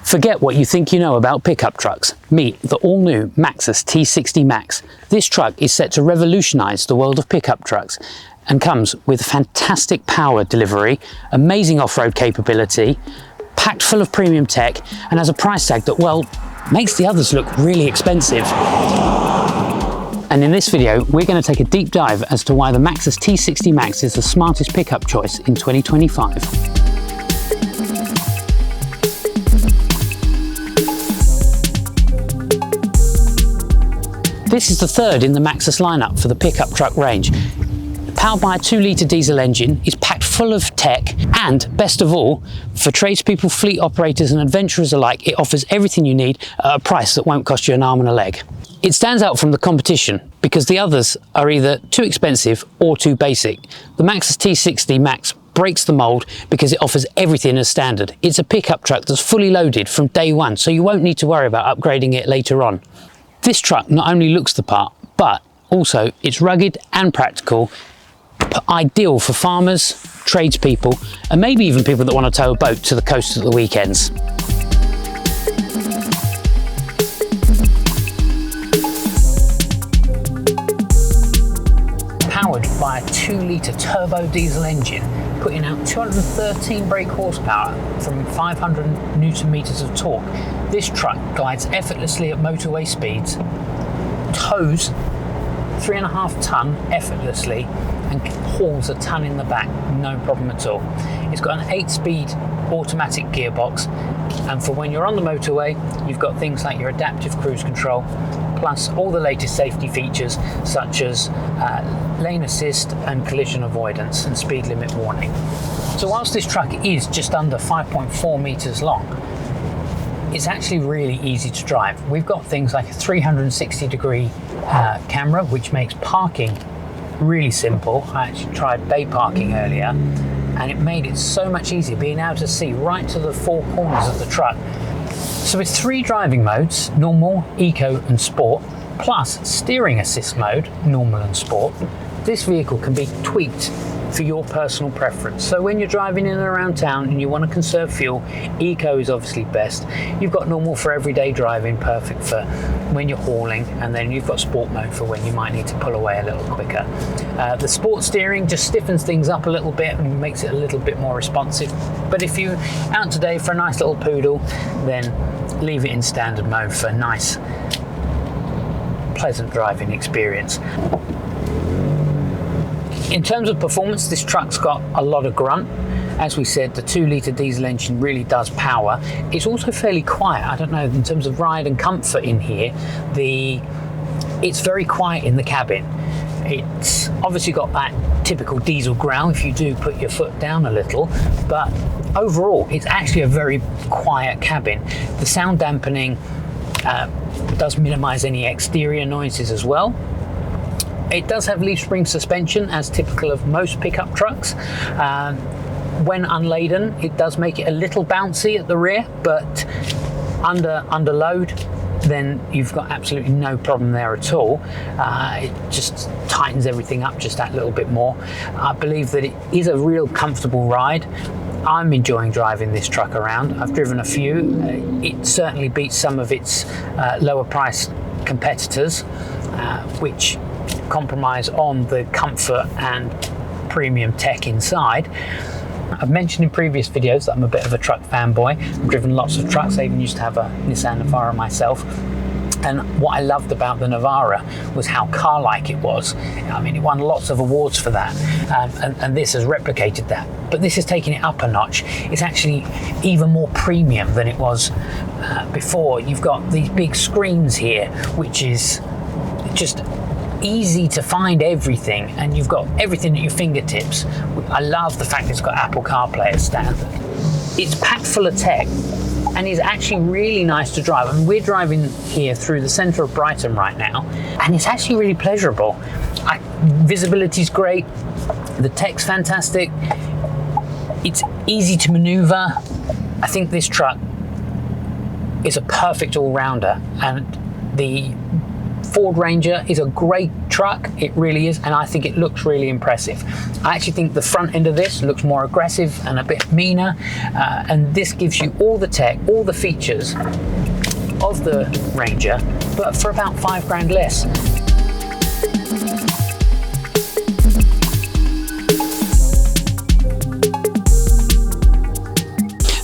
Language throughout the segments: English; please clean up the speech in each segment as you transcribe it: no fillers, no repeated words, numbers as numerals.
Forget what you think you know about pickup trucks. Meet the all-new MAXUS T60 Max. This truck is set to revolutionise the world of pickup trucks and comes with fantastic power delivery, amazing off-road capability, packed full of premium tech, and has a price tag that, well, makes the others look really expensive. And in this video, we're going to take a deep dive as to why the MAXUS T60 Max is the smartest pickup choice in 2025. This is the third in the MAXUS lineup for the pickup truck range. Powered by a 2-litre diesel engine, is packed full of tech, and best of all, for tradespeople, fleet operators and adventurers alike, it offers everything you need at a price that won't cost you an arm and a leg. It stands out from the competition because the others are either too expensive or too basic. The MAXUS T60 Max breaks the mould because it offers everything as standard. It's a pickup truck that's fully loaded from day one, so you won't need to worry about upgrading it later on. This truck not only looks the part, but also it's rugged and practical, ideal for farmers, tradespeople, and maybe even people that want to tow a boat to the coast at the weekends. Powered by a 2-litre turbo diesel engine, putting out 213 brake horsepower from 500 newton meters of torque, this truck glides effortlessly at motorway speeds, tows 3.5 tonne effortlessly, and hauls a tonne in the back, no problem at all. It's got an 8-speed automatic gearbox, and for when you're on the motorway, you've got things like your adaptive cruise control, plus all the latest safety features such as lane assist and collision avoidance and speed limit warning. So whilst this truck is just under 5.4 metres long, it's actually really easy to drive. We've got things like a 360-degree camera, which makes parking really simple. I actually tried bay parking earlier, and it made it so much easier being able to see right to the 4 corners of the truck. So with 3 driving modes, normal, eco and sport, plus steering assist mode, normal and sport, this vehicle can be tweaked for your personal preference. So when you're driving in and around town and you want to conserve fuel, eco is obviously best. You've got normal for everyday driving, perfect for when you're hauling, and then you've got sport mode for when you might need to pull away a little quicker. The sport steering just stiffens things up a little bit and makes it a little bit more responsive. But if you're out today for a nice little poodle, then leave it in standard mode for a nice, pleasant driving experience. In terms of performance, this truck's got a lot of grunt. As we said, the 2-litre diesel engine really does power. It's also fairly quiet. I don't know, in terms of ride and comfort in here, it's very quiet in the cabin. It's obviously got that typical diesel growl if you do put your foot down a little, but overall, it's actually a very quiet cabin. The sound dampening does minimise any exterior noises as well. It does have leaf spring suspension, as typical of most pickup trucks. When unladen, it does make it a little bouncy at the rear, but under load, then you've got absolutely no problem there at all. It just tightens everything up just that little bit more. I believe that it is a real comfortable ride. I'm enjoying driving this truck around. I've driven a few. It certainly beats some of its lower priced competitors, which compromise on the comfort and premium tech inside. I've mentioned in previous videos that I'm a bit of a truck fanboy. I've driven lots of trucks. I even used to have a Nissan Navara myself. And what I loved about the Navara was how car-like it was. I mean, it won lots of awards for that, and this has replicated that. But this is taking it up a notch. It's actually even more premium than it was before. You've got these big screens here, which is just easy to find everything, and you've got everything at your fingertips. I love the fact it's got Apple CarPlay as standard. It's packed full of tech and is actually really nice to drive. I mean, we're driving here through the centre of Brighton right now, and it's actually really pleasurable. Visibility's great, the tech's fantastic, it's easy to manoeuvre. I think this truck is a perfect all-rounder, and the Ford Ranger is a great truck, it really is, and I think it looks really impressive. I actually think the front end of this looks more aggressive and a bit meaner, and this gives you all the tech, all the features of the Ranger, but for about £5 less.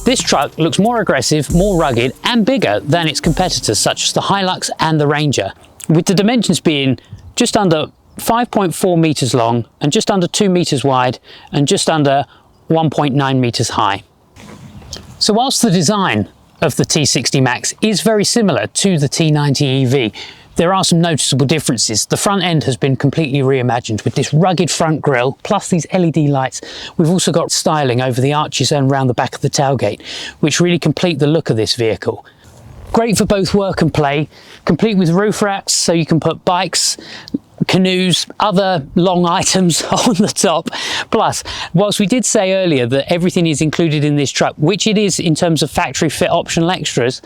This truck looks more aggressive, more rugged and bigger than its competitors such as the Hilux and the Ranger, with the dimensions being just under 5.4 metres long and just under 2 metres wide and just under 1.9 metres high. So whilst the design of the T60 Max is very similar to the T90 EV, there are some noticeable differences. The front end has been completely reimagined with this rugged front grille, plus these LED lights. We've also got styling over the arches and around the back of the tailgate, which really complete the look of this vehicle. Great for both work and play, complete with roof racks, so you can put bikes, canoes, other long items on the top. Plus, whilst we did say earlier that everything is included in this truck, which it is in terms of factory fit optional extras,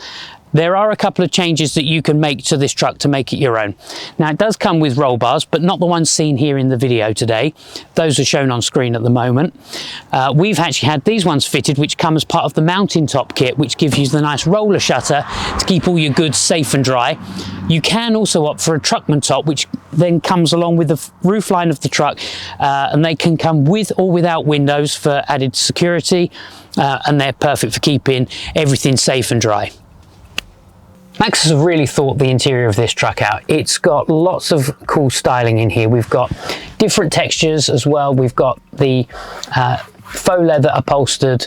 there are a couple of changes that you can make to this truck to make it your own. Now, it does come with roll bars, but not the ones seen here in the video today. Those are shown on screen at the moment. We've actually had these ones fitted, which come as part of the mountaintop kit, which gives you the nice roller shutter to keep all your goods safe and dry. You can also opt for a truckman top, which then comes along with the roofline of the truck, and they can come with or without windows for added security, and they're perfect for keeping everything safe and dry. MAXUS have really thought the interior of this truck out. It's got lots of cool styling in here. We've got different textures as well. We've got the faux leather upholstered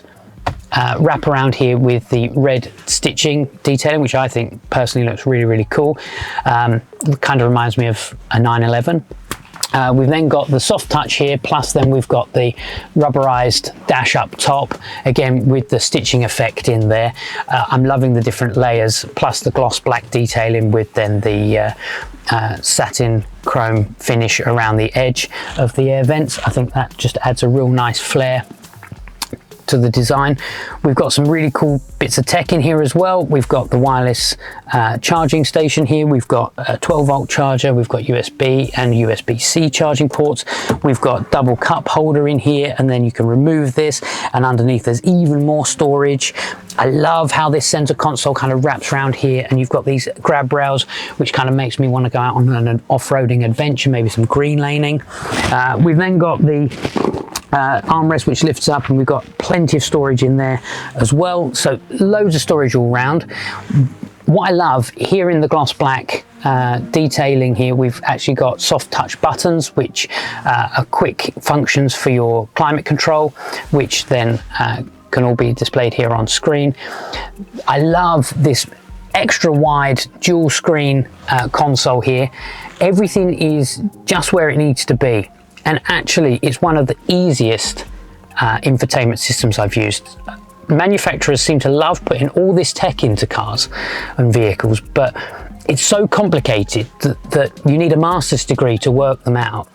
wrap around here with the red stitching detailing, which I think personally looks really, really cool. Kind of reminds me of a 911. We've then got the soft touch here, plus then we've got the rubberized dash up top, again with the stitching effect in there. I'm loving the different layers, plus the gloss black detailing with then the satin chrome finish around the edge of the air vents. I think that just adds a real nice flair to the design. We've got some really cool bits of tech in here as well. We've got the wireless charging station here. We've got a 12-volt charger. We've got USB and USB-C charging ports. We've got double cup holder in here, and then you can remove this, and underneath there's even more storage. I love how this center console kind of wraps around here, and you've got these grab rails, which kind of makes me want to go out on an off-roading adventure, maybe some green laning. We've then got the armrest, which lifts up, and we've got plenty of storage in there as well, so loads of storage all round. What I love here in the gloss black detailing here, we've actually got soft touch buttons, which are quick functions for your climate control, which then can all be displayed here on screen. I love this extra wide dual screen console here. Everything is just where it needs to be. And actually, it's one of the easiest infotainment systems I've used. Manufacturers seem to love putting all this tech into cars and vehicles, but it's so complicated that you need a master's degree to work them out.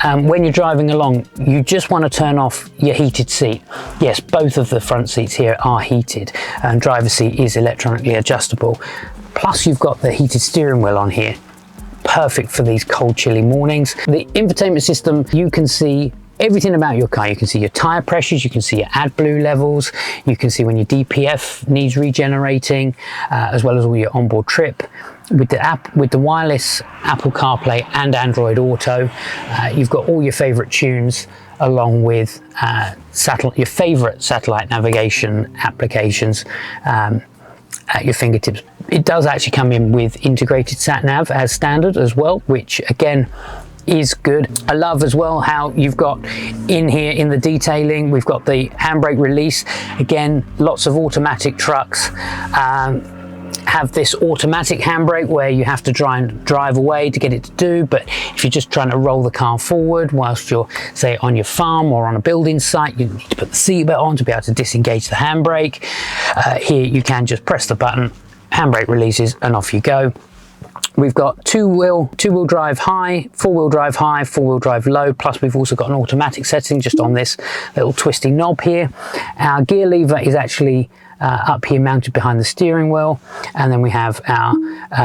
When you're driving along, you just want to turn off your heated seat. Yes, both of the front seats here are heated, and driver's seat is electronically adjustable. Plus, you've got the heated steering wheel on here. Perfect for these cold, chilly mornings. The infotainment system, you can see everything about your car. You can see your tire pressures, you can see your AdBlue levels, you can see when your DPF needs regenerating, as well as all your onboard trip. With the wireless Apple CarPlay and Android Auto, you've got all your favorite tunes, along with your favorite satellite navigation applications at your fingertips. It does actually come in with integrated sat nav as standard as well, which again is good. I love as well how you've got in here in the detailing, we've got the handbrake release. Again, lots of automatic trucks have this automatic handbrake where you have to try and drive away to get it to do, but if you're just trying to roll the car forward whilst you're, say, on your farm or on a building site, you need to put the seatbelt on to be able to disengage the handbrake. Here you can just press the button, handbrake releases, and off you go. We've got two-wheel drive high, four-wheel drive high, four-wheel drive low, plus we've also got an automatic setting just on this little twisty knob here. Our gear lever is actually up here mounted behind the steering wheel, and then we have our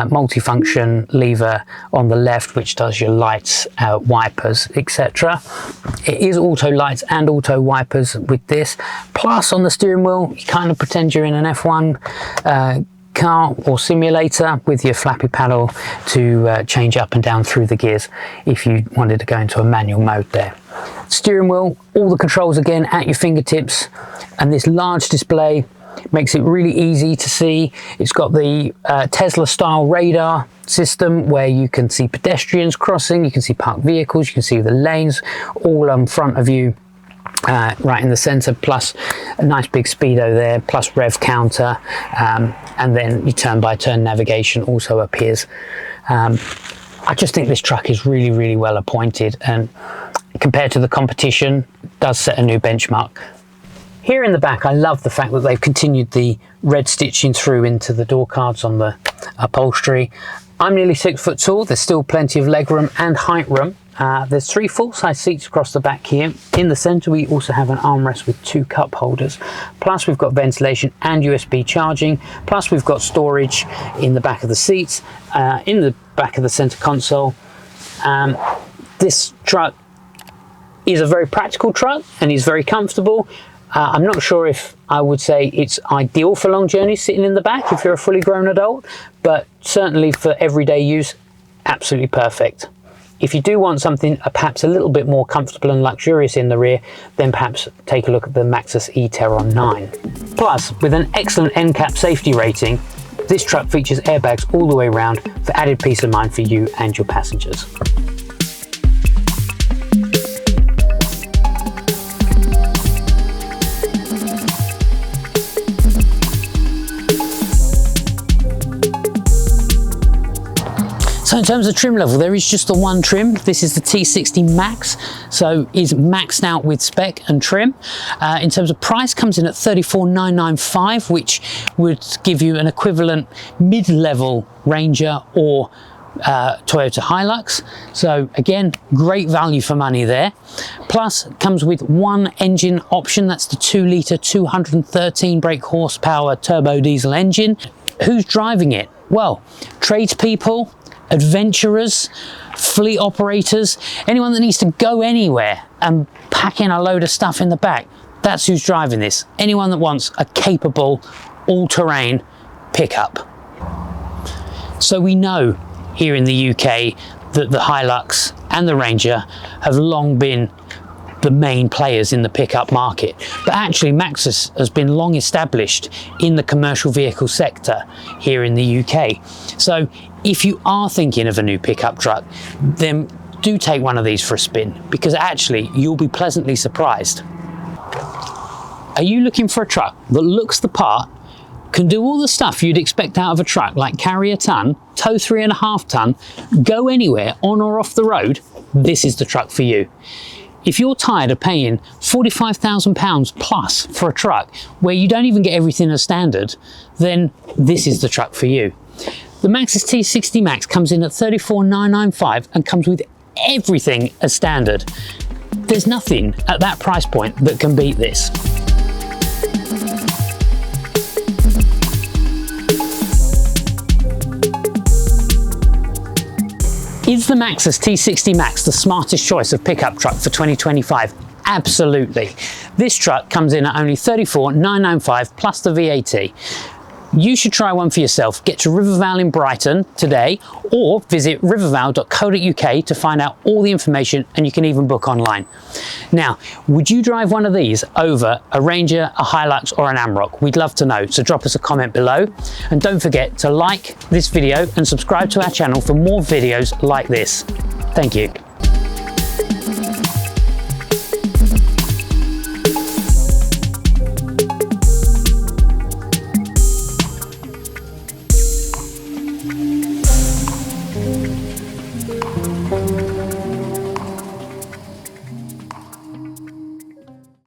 multifunction lever on the left, which does your lights, wipers, etc. It is auto lights and auto wipers with this. Plus on the steering wheel, you kind of pretend you're in an F1 car or simulator with your flappy paddle to change up and down through the gears if you wanted to go into a manual mode there. Steering wheel, all the controls again at your fingertips, and this large display makes it really easy to see. It's got the Tesla style radar system where you can see pedestrians crossing, you can see parked vehicles, you can see the lanes all in front of you. Right in the center, plus a nice big speedo there, plus rev counter, and then your turn-by-turn navigation also appears. I just think this truck is really well appointed, and compared to the competition, does set a new benchmark. Here in the back, I love the fact that they've continued the red stitching through into the door cards on the upholstery. I'm nearly 6 foot tall, there's still plenty of legroom and height room. There's 3 full-size seats across the back here. In the center, we also have an armrest with 2 cup holders. Plus, we've got ventilation and USB charging. Plus, we've got storage in the back of the seats, in the back of the center console. This truck is a very practical truck and is very comfortable. I'm not sure if I would say it's ideal for long journeys sitting in the back if you're a fully grown adult, but certainly for everyday use, absolutely perfect. If you do want something perhaps a little bit more comfortable and luxurious in the rear, then perhaps take a look at the MAXUS E-Terron 9. Plus, with an excellent NCAP safety rating, this truck features airbags all the way around for added peace of mind for you and your passengers. So in terms of trim level, there is just the one trim. This is the T60 Max, so is maxed out with spec and trim. In terms of price, comes in at $34,995, which would give you an equivalent mid-level Ranger or Toyota Hilux. So again, great value for money there. Plus, comes with one engine option. That's the 2-litre, 213 brake horsepower turbo diesel engine. Who's driving it? Well, tradespeople, adventurers, fleet operators, anyone that needs to go anywhere and pack in a load of stuff in the back. That's who's driving this. Anyone that wants a capable all-terrain pickup. So we know here in the UK that the Hilux and the Ranger have long been the main players in the pickup market, but actually MAXUS has been long established in the commercial vehicle sector here in the UK. So if you are thinking of a new pickup truck, then do take one of these for a spin, because actually you'll be pleasantly surprised. Are you looking for a truck that looks the part, can do all the stuff you'd expect out of a truck, like carry a tonne, tow 3.5 tonne, go anywhere on or off the road? This is the truck for you. If you're tired of paying £45,000 plus for a truck where you don't even get everything as standard, then this is the truck for you. The MAXUS T60 Max comes in at $34,995 and comes with everything as standard. There's nothing at that price point that can beat this. Is the MAXUS T60 Max the smartest choice of pickup truck for 2025? Absolutely. This truck comes in at only $34,995 plus the VAT. You should try one for yourself. Get to Rivervale in Brighton today, or visit rivervale.co.uk to find out all the information, and you can even book online. Now, would you drive one of these over a Ranger, a Hilux or an Amarok? We'd love to know, so drop us a comment below. And don't forget to like this video and subscribe to our channel for more videos like this. Thank you.